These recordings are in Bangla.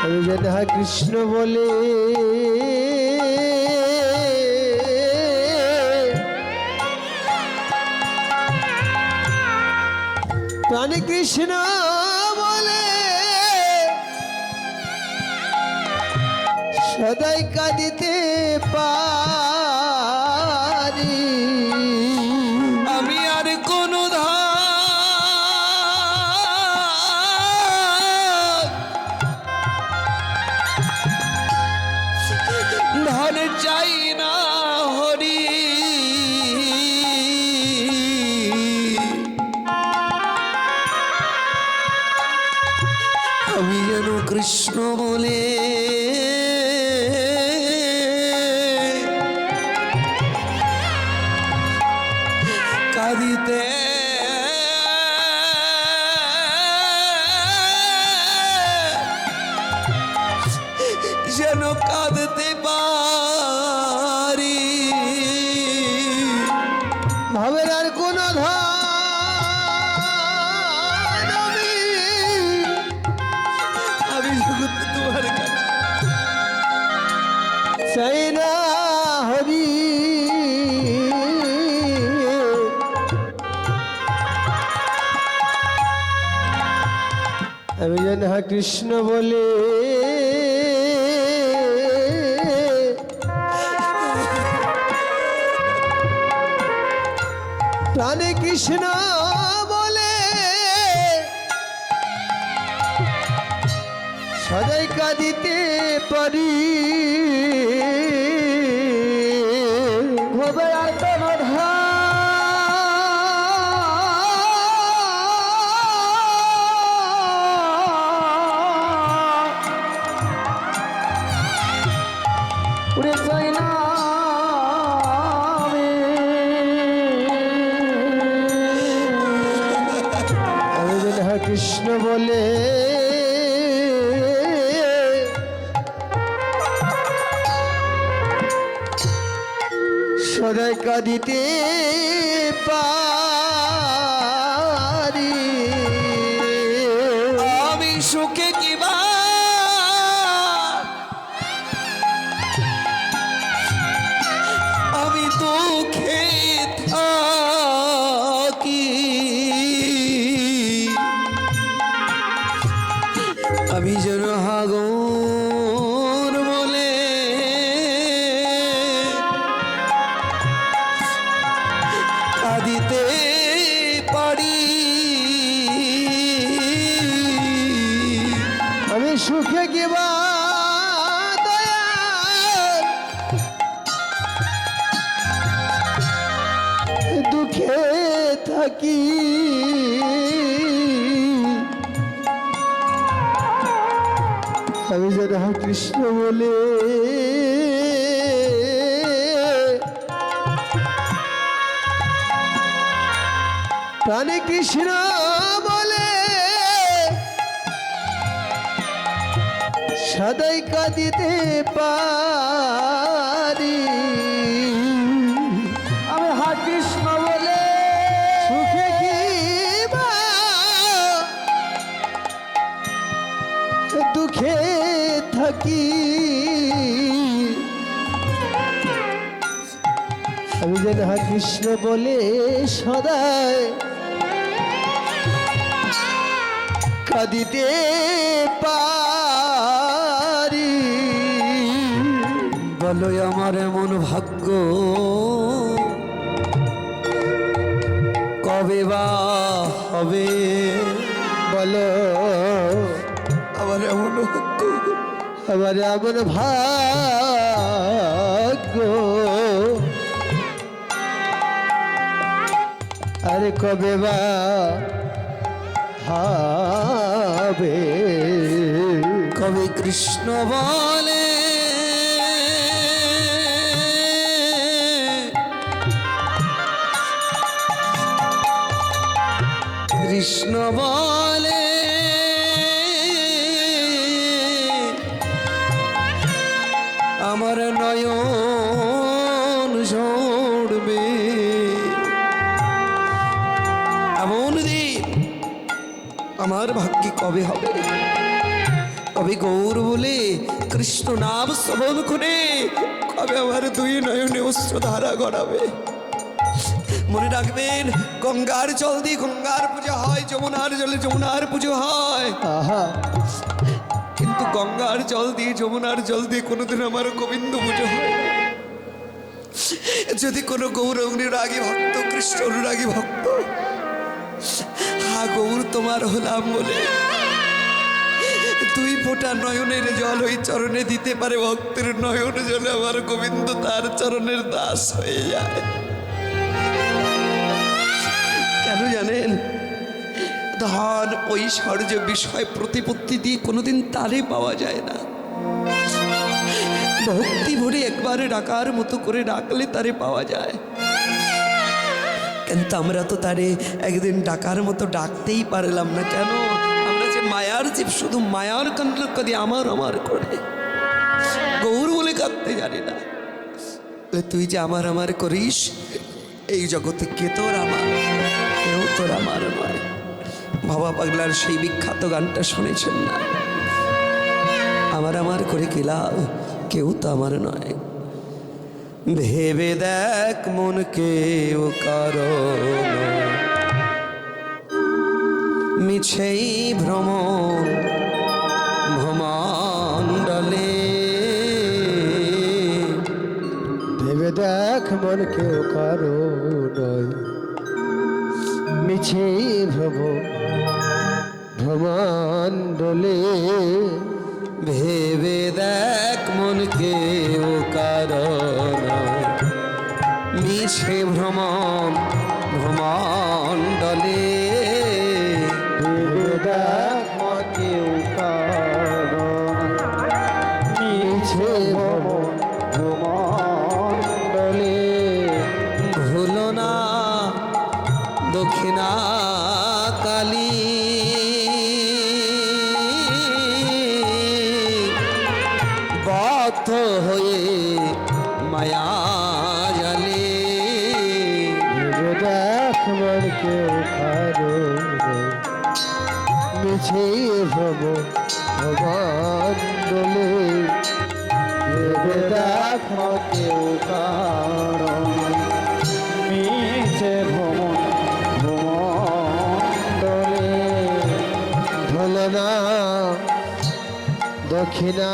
আমি যেন কৃষ্ণ বলে প্রাণী কৃষ্ণ বলে সদাই কাঁদিতে পারি আমি আর কোন ধন চাই না হরি, আমি যেন কৃষ্ণ বলে কাঁদিতে যেন কাঁদতে পারি। ভাবের আর কোন ধন আমি জগতে তোমার কাছে চাই না হরি আমি যেন কৃষ্ণ বলে প্রাণে কৃষ্ণ বলে সদাই কাঁদিতে পারি ভবে আর কোন উড়ে যায় না আমি যেন কৃষ্ণ বলে সদাই কাঁদিতে পারি আমি সুখে কিবা আমি দুঃখে থাকি, আমি যেন হাগর বলে কাঁদিতে পারি। আমি সুখে কিবা দয়াল দুঃখে থাকি আমি যেন কৃষ্ণ বলে প্রাণে কৃষ্ণ বলে সদাই কাঁদিতে পারি আমি কৃষ্ণ বলে সুখে কিবা দুঃখে থাকি আমি যেন কৃষ্ণ বলে সদাই কাঁদিতে পারি বলো আমার এমন ভাগ্য কবে বা হবে, বলো আমার এমন ভাগ্য আমার এমন ভাগ্য আরে কবে বা হবে কবে কৃষ্ণ বলে কৃষ্ণ বলে আমার নয়ন ঝরবে, এমন দিন আমার ভাগ্যে কবে হবে কবে গৌর বলে কৃষ্ণ নাম শ্রবণ করে কবে আমার দুই নয়নে অশ্রুধারা গড়াবে। মনে রাখবেন, গঙ্গার জল দিয়ে গঙ্গার পূজা হয়, যমুনার জলে যমুনার পুজো হয়, আহা কিন্তু গঙ্গার জল দিয়ে যমুনার জল দিয়ে কোনোদিন আমার গোবিন্দ পুজো হয় না। যদি কোনো গৌর অনুরাগী ভক্ত, কৃষ্ণ অনুরাগী ভক্ত, হা গৌর তোমার হলাম বলে দুই ফোঁটা নয়নের জল ওই চরণে দিতে পারে, ভক্তের নয়ন জলে আমার গোবিন্দ তার চরণের দাস হয়ে যায়। কেন জানেন? ধন ঐশ্বর্য বিষয় প্রতিপত্তি দিয়ে কোনোদিন তারে পাওয়া যায় না। ভক্তি ভরে একবারে ডাকার মতো করে ডাকলে তারে পাওয়া যায়, কিন্তু আমরা তো তারে একদিন ডাকার মতো ডাকতেই পারলাম না। কেন? আমরা যে মায়ার জীব, শুধু মায়ার কণ্ঠ দিয়ে আমার আমার করে গৌর বলে কাঁদতে জানি না। তুই যে আমার আমার করিস, এই জগতে কে তোর আমার? কেউ তোর আমার নয়। বাবা পাগলার সেই বিখ্যাত গানটা শুনেছেন না? আমার আমার করে কি লাভ, কেউ তো আমার নয়। ভেবে দেখ মন কেউ কারো মিছেই ভ্রমণ ভ্রমণ্ডলে। ভেবে দেখ মন কেউ কারো নয়, মিছে ভ্রমণ্ডলে। ভেবে দেখ মন কেউ কারণ মিছে ভ্রমণ ভ্রমণ্ডলে। ভেবে দেখ মন কেউ কারো মিছে ভ্রমণ্ডলে। ভুলো না দক্ষিণা কালী, বদ্ধ হয়ে মায়া জালে। ভেবে দেখ মন কেউ কারো নয়, মিছে ভ্রমণ্ডলে। ভেবে দেখ মন কেউ কারো নয়, মিছে ভ্রমণ্ডলে। ভুলো না দক্ষিণা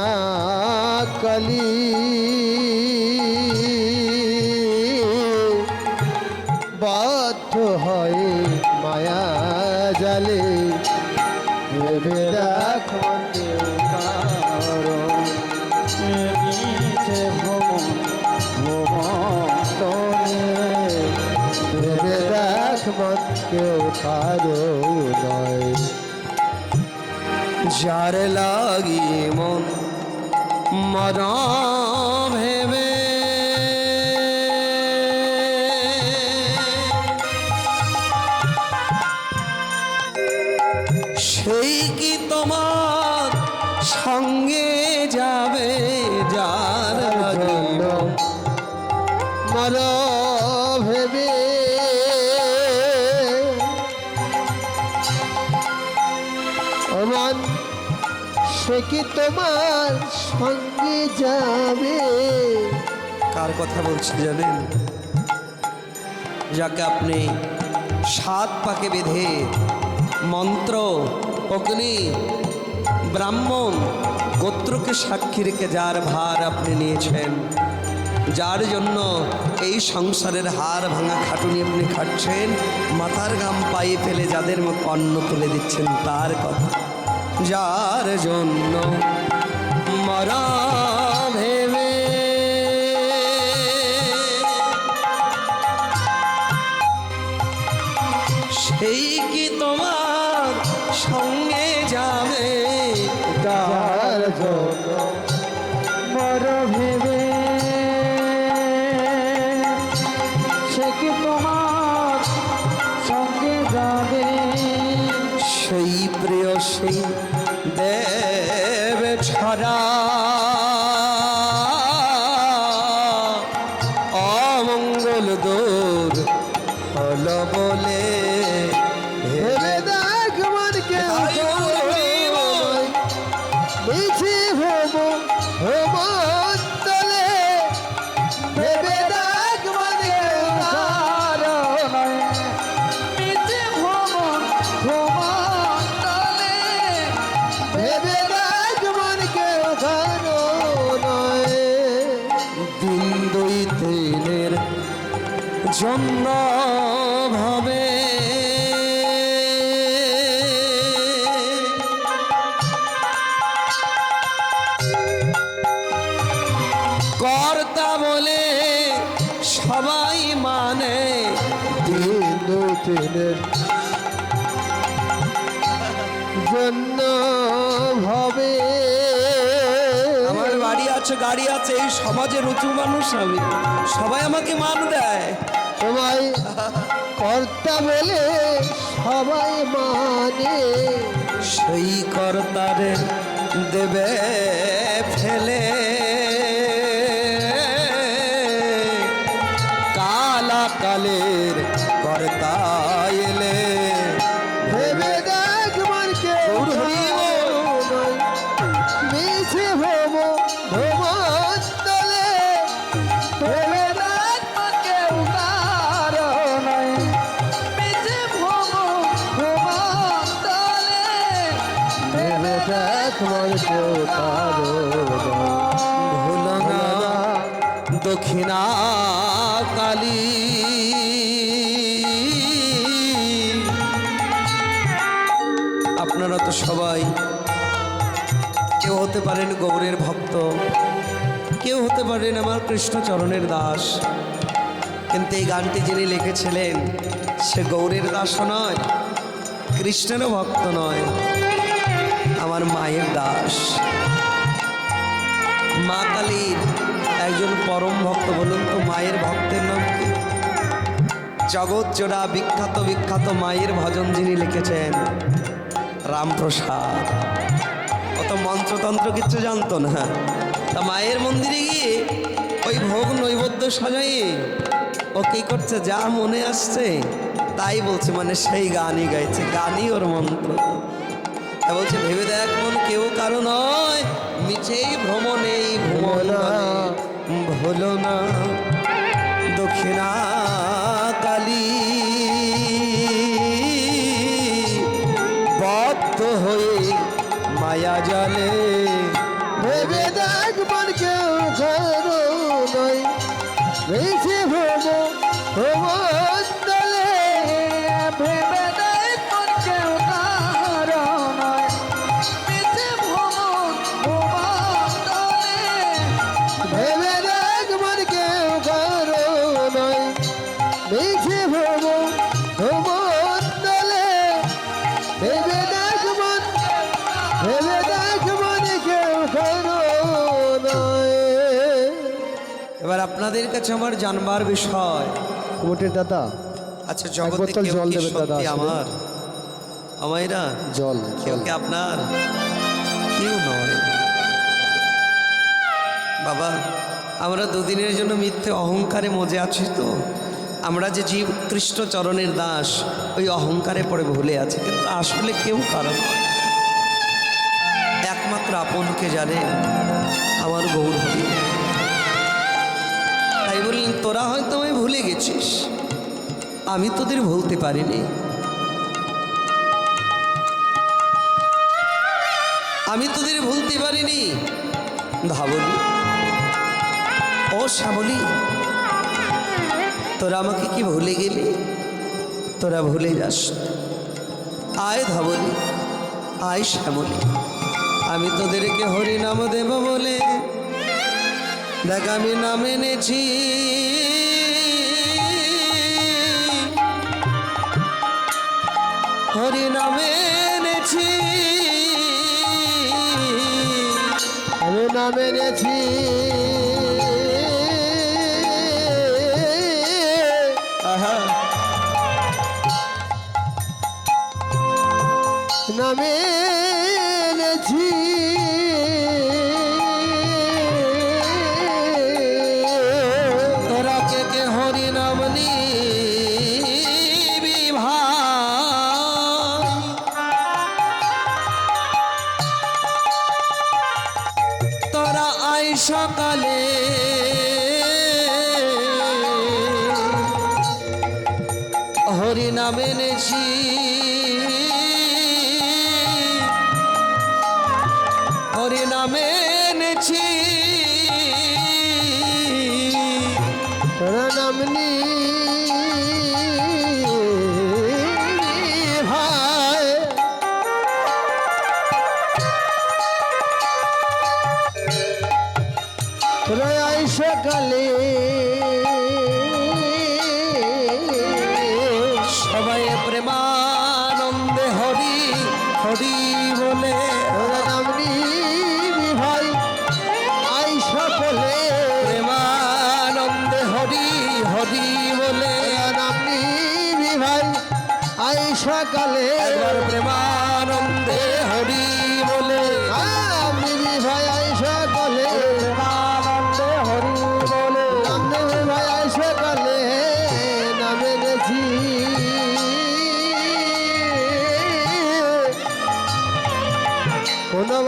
কালী, বাধ্য হয় মায়া জালে। ভেবে দেখ মন কেউ কারো মিছে ভ্রমণ্ডলে। ভেবে দেখ মন কেউ কারো নয়, যার লাগিয়ে মন মরা ভেবে সেই কি তোমার সঙ্গে যাবে? যার জন্য মর ভেবে অমন, সে কি তোমার সঙ্গে যাবে? কার কথা বলছি জানেন? যাকে আপনি 7 পাকে বেঁধে মন্ত্র, অগ্নি, ব্রাহ্মণ, গোত্রকে সাক্ষী রেখে যার ভার আপনি নিয়েছেন, যার জন্য এই সংসারের হাড় ভাঙা খাটুনি আপনি খাচ্ছেন, মাথার ঘাম পায়ে ফেলে যাদের মুখে অন্ন তুলে দিচ্ছেন, তার কথা। যার জন্য মরা ভেবে সেই কি তোমার সঙ্গে যাবে? তার জন্য মর ভেবে সে কি তোমার সঙ্গে যাবে? সেই প্রেয়সী দেব ছাড়া অমঙ্গল দূর হলো বলে। ভেবে দেখ মন কেউ কারো নয়, জন্য ভাবে কর্তা বলে সবাই মানে দিন তিনের জন্য ভাবে আমার বাড়ি আছে গাড়ি আছে এই সমাজের উঁচু মানুষ আমি সবাই আমাকে মান দেয় সবাই কর্তা বলে সবাই মানে সেই কর্তারে দেবে ফেলে কালা কালের কর্তা এলে ভেবে দেখ মন কেউ মিছে ভব ভবন্তলে ভেবে দেখ মন কেউ কারো নাই মিছে ভব ভবন্তলে ভেবে দেখ মন কেউ কারো ভুল না দক্ষিণা কালী আপনারা তো সবাই কেউ হতে পারেন গৌরের ভক্ত কেউ হতে পারেন আমার কৃষ্ণচরণের দাস কিন্তু এই গানটি যিনি লিখেছিলেন সে গৌরের দাসও নয় কৃষ্ণেরও ভক্ত নয় আমার মায়ের দাস মা কালীর একজন পরম ভক্ত বলুন তো মায়ের ভক্তের নাম কি জগৎ জোড়া বিখ্যাত বিখ্যাত মায়ের ভজন যিনি লিখেছেন রামপ্রসাদ অত মন্ত্রতন্ত্র কিচ্ছু জানতো না তা মায়ের মন্দিরে গিয়ে ওই ভোগ নৈবেদ্য সাজাইয়ে ও কী করছে যা মনে আসছে তাই বলছে মানে সেই গানই গাইছে গানই ওর মন্ত্র তা বলছে ভেবে দেখ মন কেউ কারো নয় মিছেই ভ্রমণেই ভ্রমণ ভুলো না দক্ষিণা কালী বদ্ধ হয়ে মায়া জলে ভেবে দেখ মন কেউ কারো নাই মিছে ভব ভবন্তলে ভেবে দেখ মন কেউ কারো নাই মিছে ভব ভবন্তলে ভেবে দেখ মন কেউ কারো নাই মিছে ভব ভবন্তলে ভেবে দেখ মন ভেবে দেখ মন কেউ কারো নাই। এবার আপনাদের কাছে আমার জানবার বিষয় কুমুটের দাদা আচ্ছা এক জগতে বোতল কেউ জল কি দেবে দাদা সত্যি আসলে। আমার আমায়রা জল কেউ কি আপনার কেউ নয় বাবা আমরা দুদিনের জন্য মিথ্যে অহংকারে মজে আছি তো আমরা যে জীব কৃষ্ণচরণের দাস ওই অহংকারে পড়ে ভুলে আছে কিন্তু আসলে কেউ কারণ নয় একমাত্র আপনকে জানে আমার গৌর হরি তাই বললেন তোরা হয়তো আমায় ভুলে গেছিস আমি তোদের ভুলতে পারিনি আমি তোদের ভুলতে পারিনি ধাবলি ও শ্যামলি তোরা আমাকে কি ভুলে গেলি তোরা ভুলে যাস আয় ধাবলি আয় শ্যামলি আমি তোদেরকে হরি নাম দেব বলে দেখ আমি নাম এনেছি হরি নামে এনেছি আমি নাম এনেছি আহা নামে এনেছি তোরা কে কে হরি নাম নিবি ভাই তোরা আই সকালে হরি নাম এনেছি হরি নামে এনেছি তোরা নাম নি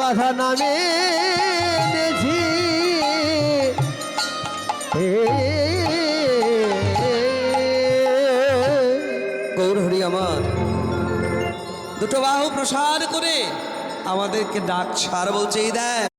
রাধা নামে এনেছি গৌর হরি আমার দুটো বাহু প্রসার করে আমাদেরকে ডাক ছাড় বলছে, এই দেখ